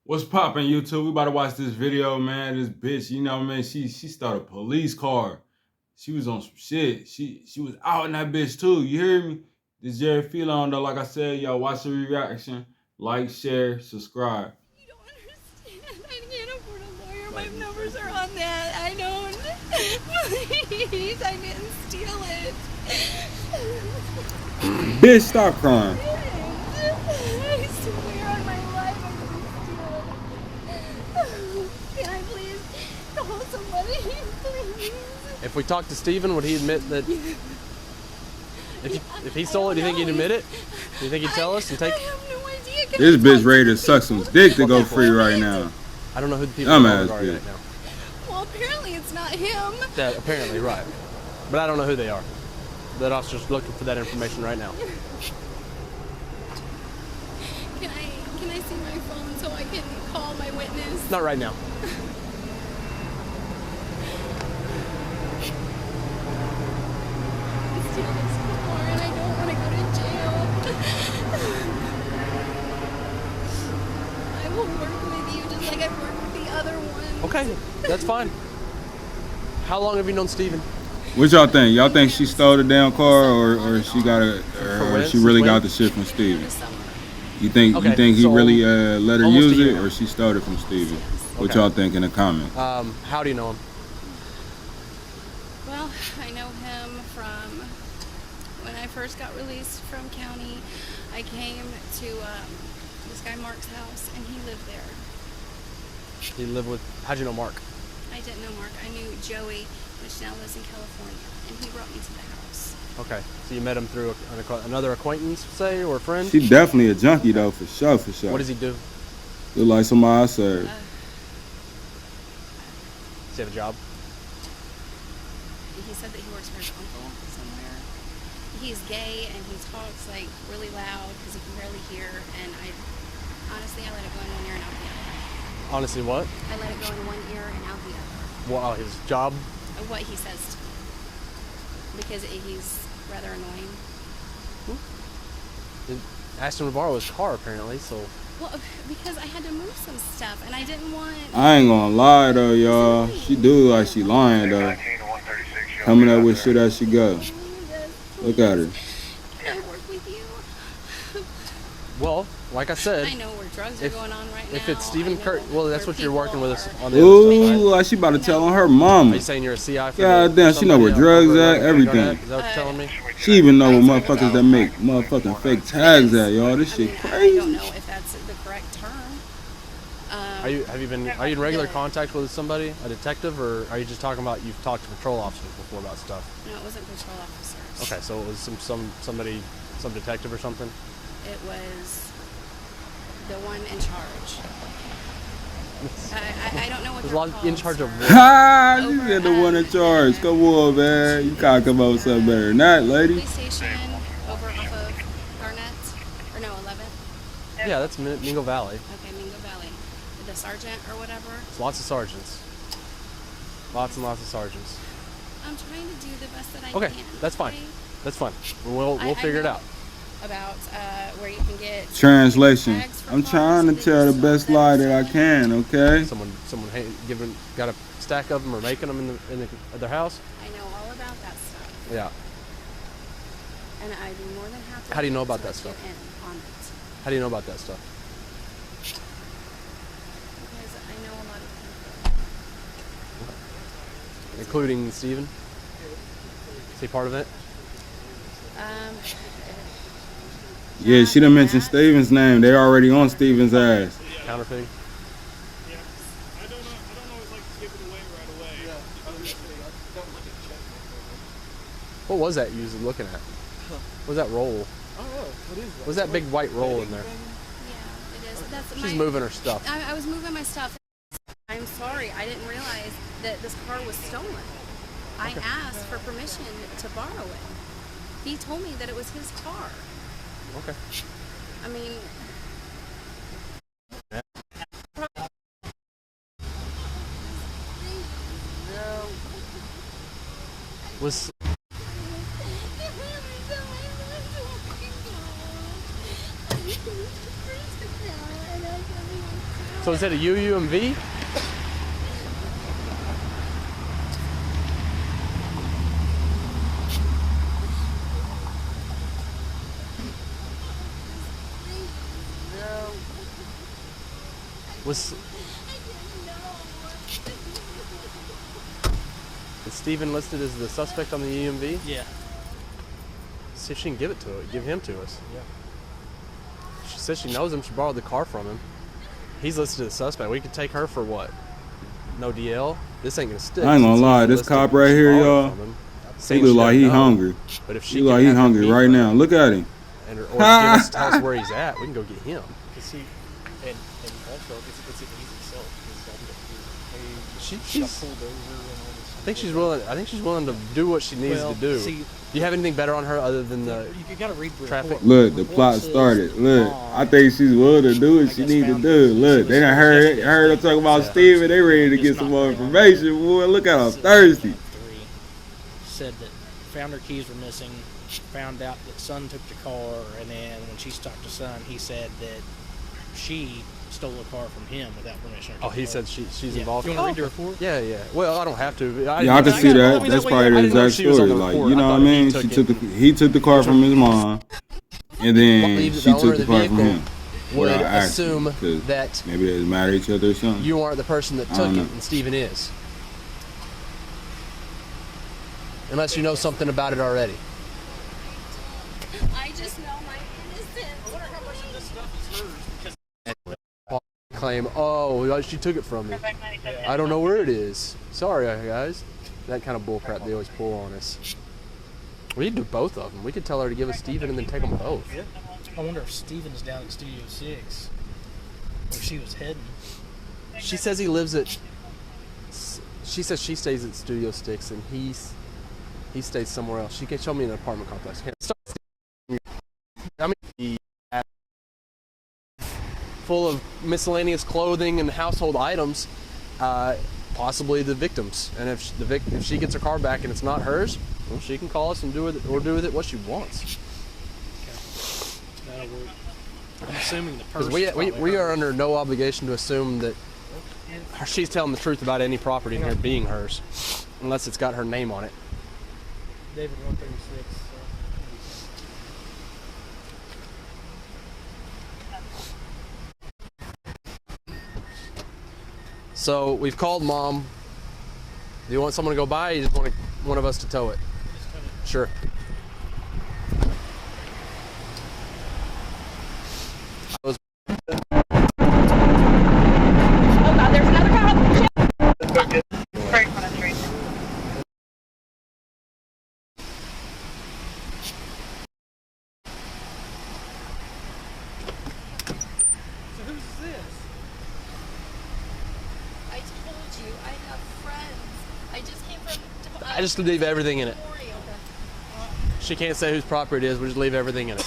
What's poppin', YouTube? We about to watch this video, man. This bitch, you know, man, she started a police car. She was on some shit. She was out in that bitch too. You hear me? This Jerry Felon though, like I said, y'all watch the reaction, like, share, subscribe. You don't understand. I can't afford a lawyer. My numbers are on that. I don't. Please, I didn't steal it. Bitch, stop crying. I swear on my life I didn't steal it. Can I please call somebody, please? If we talk to Steven, would he admit that? If he stole it, do you think he'd admit it? Do you think he'd tell us and take? I have no idea. Can This I bitch talk ready to to suck some dick to go free right now. I don't know who the people Dumbass are bitch. right now. Well, apparently it's not him. Yeah, apparently, right. But I don't know who they are. That officer's looking for that information right now. Can I see my phone so I can call my witness? Not right now. Steal this car and I don't want to go to jail. I will work with you just like I've worked with the other ones. Okay, that's fine. How long have you known Steven? What y'all think? Y'all think she stole the damn car, or she got it, or she really got the shit from Steven? This summer. You think he so really let her almost use a it, year. or she stole it from Steven? What Okay. y'all think in the comments? How do you know him? Well, I know him from when I first got released from county. I came to this guy Mark's house, and he lived there. He lived with. How'd you know Mark? I didn't know Mark. I knew Joey, which now lives in California, and he brought me to the house. Okay, so you met him through another acquaintance, say, or a friend? She definitely a junkie though, for sure, for sure. What does he do? Look like somebody I served. Does he have a job? He said that he works for his uncle somewhere. He's gay and he talks like really loud because he can barely hear. And I honestly let it go in one ear and out the other. Honestly, what? I let it go in one ear and out the other. Wow, his job? What he says to me, because he's rather annoying. Asked him to borrow his car, apparently. So. Well, because I had to move some stuff and I didn't want. I ain't gonna lie though, y'all. She do like she lying though. Coming up with shit as she go. Look at her. Can I work with you? Well, like I said. I know where drugs are going on right now. If it's Stephen I know Kurt, well, that's where what you're working with us people on the other stuff, Ooh, right? like she about to tell on her Are mama. you saying you're a CI for God damn, she know where drugs at, everything. Is that what you're telling me? She even know what motherfuckers that make motherfucking fake tags at, y'all. This shit I crazy. don't know if that's the correct term. Are you in regular contact with somebody, a detective, or are you just talking about you've talked to patrol officers before about stuff? No, it wasn't patrol officers. Okay, so it was some detective or something. It was the one in charge. I don't know what There's they're a lot called. in charge of. Ha! You get the one in charge. Come on, man. You gotta come up with something better than that, lady. Police station over off of Garnett, or no, 11th. Yeah, that's Mingo Valley. Okay, Mingo Valley. The sergeant or whatever. It's lots of sergeants. Lots and lots of sergeants. I'm trying to do the best that I Okay, can. that's fine. okay? That's fine. We'll I figure it know out. About where you can get Translation. tags for I'm cars trying to that tell you the best sell lie that I can, okay? Someone got a stack of them or making them at their house. I know all about that stuff, Yeah. and I'd be more than happy. How do you know to about that let you stuff? in on it, How do you know about that stuff? because I know a lot of people. Including Steven? Is he part of it? Yeah, she done mentioned Steven's name. They already on Steven's ass. Counterfeiting? I don't always like to give it away right away. What was that you was looking at? What was that roll? I don't know. What is that? What was that big white roll in there? Yeah, it is. That's She's moving her stuff. I was moving my stuff. I'm sorry. I didn't realize that this car was stolen. I asked for permission to borrow it. He told me that it was his car. Okay. I mean, Was So is it a UUMV? Was Steven listed as the suspect on the UMV? Yeah. See if she can give him to us. Yeah. She says she knows him. She borrowed the car from him. He's listed as a suspect. We could take her for what? No DL? This ain't gonna stick. I ain't gonna lie, this cop right here, y'all, he look like he hungry. But if she He look like he hungry right now. Look at him. And or tell us where he's at, we can go get him. And also, it's an easy sell. She's pulled over and all this. I think she's willing to do what she needs to do. See, do you have anything better on her other than the you gotta read the traffic? report. Look, the plot started. Look, I think she's willing to do what she need to do. Look, they done heard her talk about Steven. They ready to get some more information. Boy, look at her thirsty. Said that found her keys were missing. Found out that son took the car, and then when she talked to son, he said that she stole a car from him without permission. Oh, he said she's involved. You want to read the report? Yeah, yeah. Well, I don't have to. Yeah, I can see that. That's probably the exact story. Like, you know what I mean? He took the car from his mom, and then she took the car from him. Would assume that maybe they was mad at each other or something. You aren't the person that took it, and Steven is. Unless you know something about it already. I just know my innocence. I wonder how much of this stuff is hers because Claim, oh, she took it from me. I don't know where it is. Sorry, guys. That kind of bullcrap they always pull on us. We could do both of them. We could tell her to give us Steven and then take them both. Yeah. I wonder if Steven's down at Studio 6 where she was heading. She says he lives at. She says she stays at Studio 6 and he stays somewhere else. She can show me an apartment complex. I mean, full of miscellaneous clothing and household items, possibly the victims. And if she gets her car back and it's not hers, well, she can call us and do with it what she wants. Okay. I'm assuming the person. We are under no obligation to assume that she's telling the truth about any property in here being hers, unless it's got her name on it. David 136. So we've called mom. Do you want someone to go by? Or you just want one of us to tow it? Sure. Oh God, there's another cop. Right on the street. So who's this? I told you, I have friends. I just came from. I just leave everything in it. She can't say whose property it is. We just leave everything in it.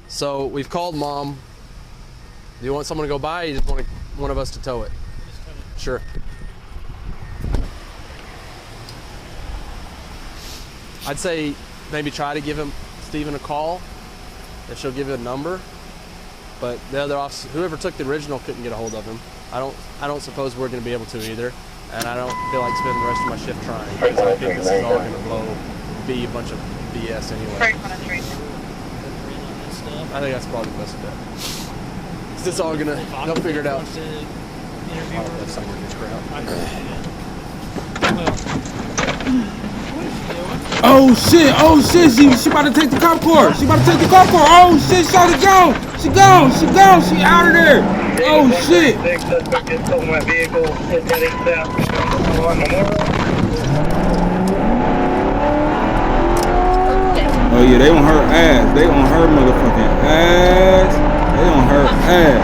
So we've called mom. Do you want someone to go by? Or you just want one of us to tow it? Sure. I'd say maybe try to give Steven a call if she'll give you a number. But the other officer, whoever took the original, couldn't get a hold of him. I don't suppose we're going to be able to either. And I don't feel like spending the rest of my shift trying. Because I think this is all going to be a bunch of BS anyway. Right on the street. I think that's probably the best bet. It's all gonna, they'll figure it out. Oh shit, she about to take the cop car. She about to take the cop car. Oh shit, shawty gone. She out of there. Oh shit. Oh yeah, they on her ass. They on her motherfucking ass. They on her ass.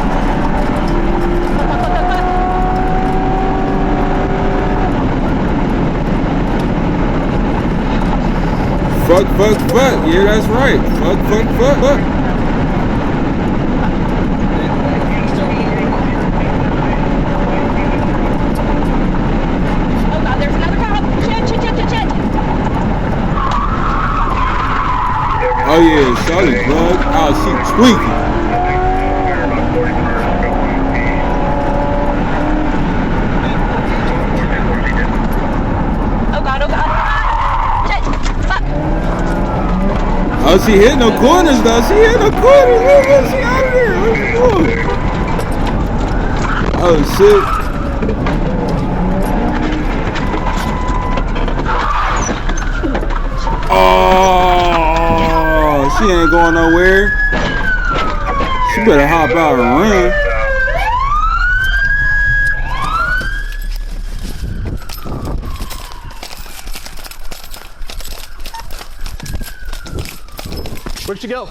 Fuck. Yeah, that's right. Fuck. Oh God, there's another cop. Shit. Oh yeah, Charlotte bugged. Oh, she tweaking. Oh, she hitting the corners though. She hitting the corners. Look, she out of there. Oh shit. Oh, she ain't going nowhere. She better hop out and run. Where'd she go?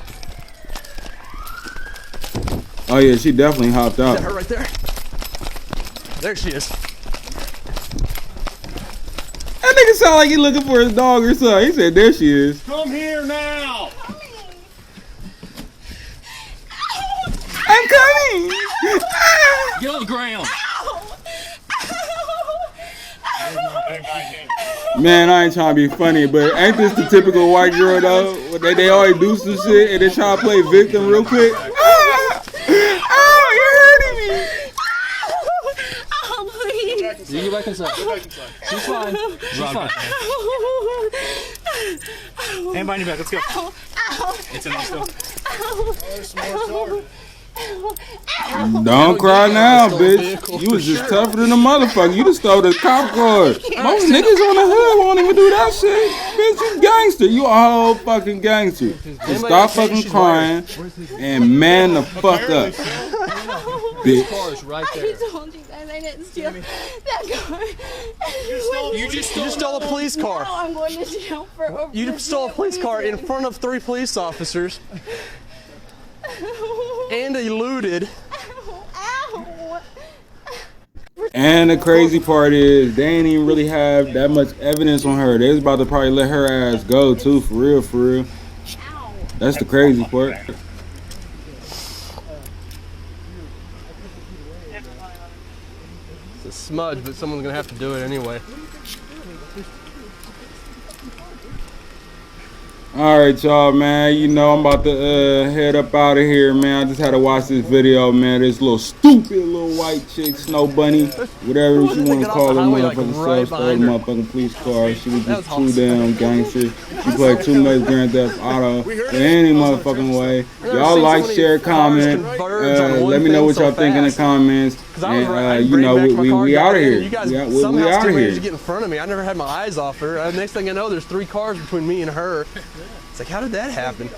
Oh yeah, she definitely hopped out. Is that her right there? There she is. That nigga sound like he looking for his dog or something. He said, there she is. Come here now. I'm coming. Get on the ground. Man, I ain't trying to be funny, but ain't this the typical white girl though? They always do some shit and they try to play victim real quick. Oh, you're hurting me. Oh, please. You get back inside. She's fine. She's fine. Hand behind your back. Let's go. It's in there still. Don't cry now, bitch. You was just tougher than a motherfucker. You just stole the cop car. Most niggas on the hood won't even do that shit. Bitch, you gangster. You a whole fucking gangster. So stop fucking crying and man the fuck up, bitch. Car's right I there. told you guys I didn't steal that car. You just stole a police car. Now I'm going to jail for over. You stole a police car in front of 3 police officers and eluded. Ow. And the crazy part is they ain't even really have that much evidence on her. They was about to probably let her ass go too, for real, for real. Ow. That's the crazy part. It's a smudge, but someone's gonna have to do it anyway. Alright, y'all, man. You know, I'm about to head up out of here, man. I just had to watch this video, man. This little stupid little white chick, Snow Bunny, whatever you want to call her, motherfucking self, stole the motherfucking police car. She was just too damn gangster. She played too much Grand Theft Auto in any motherfucking way. Y'all like, share, comment. Let me know what y'all think in the comments. And, you know, we out of here. We out of here. To get in front of me. I never had my eyes off her. Next thing I know, there's 3 cars between me and her. It's like, how did that happen?